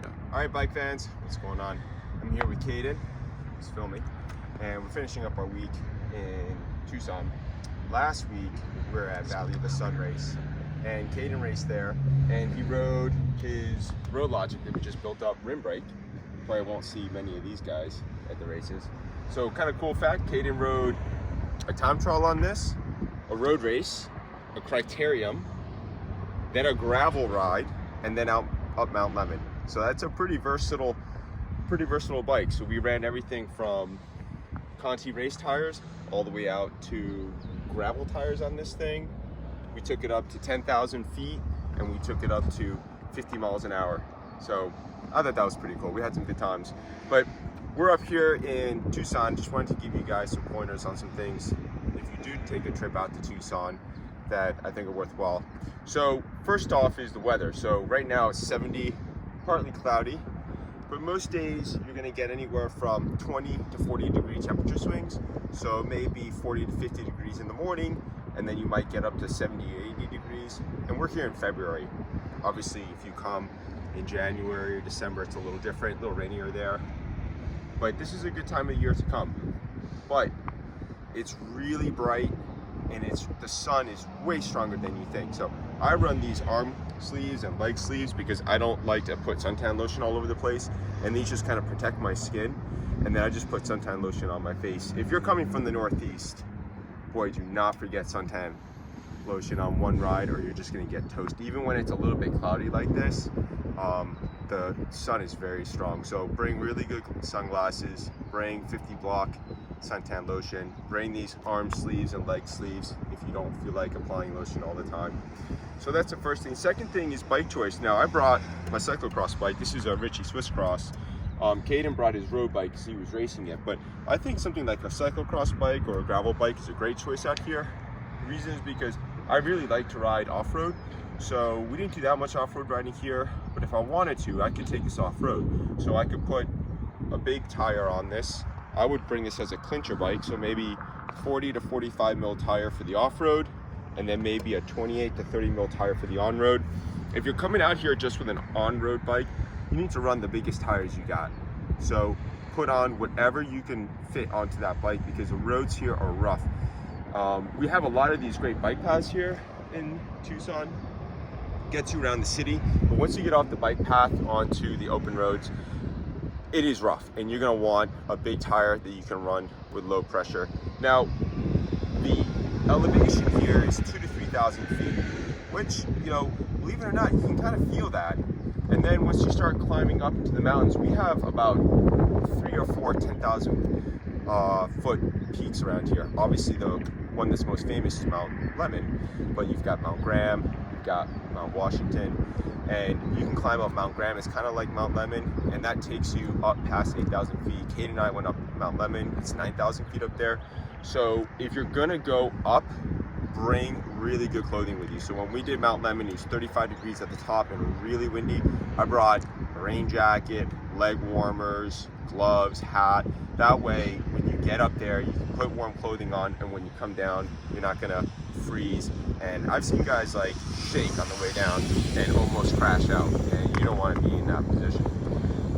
All right, bike fans, what's going on? I'm here with Caden, who's filming, and we're finishing up our week in Tucson. Last week, we were at Valley of the Sun race, and Caden raced there, and he rode his Road Logic that we just built up rim brake. Probably won't see many of these guys at the races. So kind of cool fact, Caden rode a time trial on this, a road race, a criterium, then a gravel ride, and then up Mount Lemon. So that's a pretty versatile bike. So we ran everything from Conti race tires all the way out to gravel tires on this thing. We took it up to 10,000 feet and we took it up to 50 miles an hour. So I thought that was pretty cool. We had some good times. But we're up here in Tucson. Just wanted to give you guys some pointers on some things if you do take a trip out to Tucson that I think are worthwhile. So first off is the weather. So right now it's 70, partly cloudy, but most days you're gonna get anywhere from 20 to 40 degree temperature swings. So maybe 40 to 50 degrees in the morning, and then you might get up to 70, 80 degrees. And we're here in February. Obviously, if you come in January or December, it's a little different, a little rainier there. But this is a good time of year to come. But it's really bright, and the sun is way stronger than you think. So I run these arm sleeves and leg sleeves because I don't like to put suntan lotion all over the place, and these just kind of protect my skin. And then I just put suntan lotion on my face. If you're coming from the Northeast, boy, do not forget suntan lotion on one ride or you're just gonna get toast. Even when it's a little bit cloudy like this, the sun is very strong. So bring really good sunglasses, bring 50 block suntan lotion, bring these arm sleeves and leg sleeves if you don't feel like applying lotion all the time. So that's the first thing. Second thing is bike choice. Now I brought my cyclocross bike. This is a Ritchie Swiss Cross. Caden brought his road bike because he was racing it, but I think something like a cyclocross bike or a gravel bike is a great choice out here. The reason is because I really like to ride off-road. So we didn't do that much off-road riding here, but if I wanted to, I could take this off-road. So I could put a big tire on this. I would bring this as a clincher bike, so maybe 40 to 45 mil tire for the off-road, and then maybe a 28 to 30 mil tire for the on-road. If you're coming out here just with an on-road bike, you need to run the biggest tires you got. So put on whatever you can fit onto that bike because the roads here are rough. We have a lot of these great bike paths here in Tucson, gets you around the city, but once you get off the bike path onto the open roads, it is rough, and you're gonna want a big tire that you can run with low pressure. Now, the elevation here is 2,000 to 3,000 feet, which, you know, believe it or not, you can kind of feel that. And then once you start climbing up into the mountains, we have about 3 or 4 10,000 foot peaks around here. Obviously, the one that's most famous is Mount Lemon, but you've got Mount Graham, you've got Mount Washington, and you can climb up Mount Graham. It's kind of like Mount Lemon, and that takes you up past 8,000 feet. Kate and I went up Mount Lemon. It's 9,000 feet up there. So if you're gonna go up, bring really good clothing with you. So when we did Mount Lemon, it was 35 degrees at the top and really windy. I brought a rain jacket, leg warmers, gloves, hat. That way, when you get up there, you can put warm clothing on, and when you come down, you're not gonna freeze. And I've seen guys like shake on the way down and almost crash out, and you don't want to be in that position.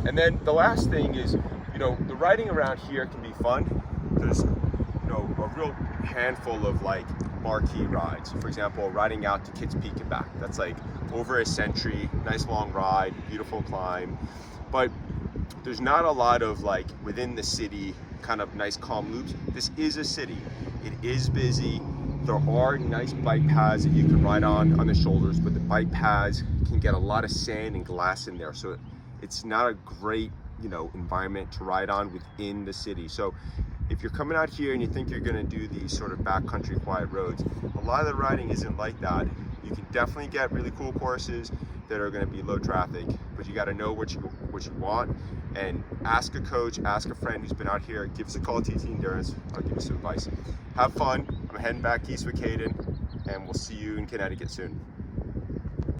And then the last thing is, you know, the riding around here can be fun. There's, you know, a real handful of like marquee rides. For example, riding out to Kids Peak and back. That's like over a century, nice long ride, beautiful climb. But there's not a lot of like within the city kind of nice calm loops. This is a city. It is busy. There are nice bike paths that you can ride on the shoulders, but the bike paths can get a lot of sand and glass in there. So it's not a great, you know, environment to ride on within the city. So if you're coming out here and you think you're gonna do these sort of backcountry quiet roads, a lot of the riding isn't like that. You can definitely get really cool courses that are gonna be low traffic, but you gotta know what you want, and ask a coach, ask a friend who's been out here, give us a call at TT Endurance, I'll give you some advice. Have fun. I'm heading back east with Caden, and we'll see you in Connecticut soon.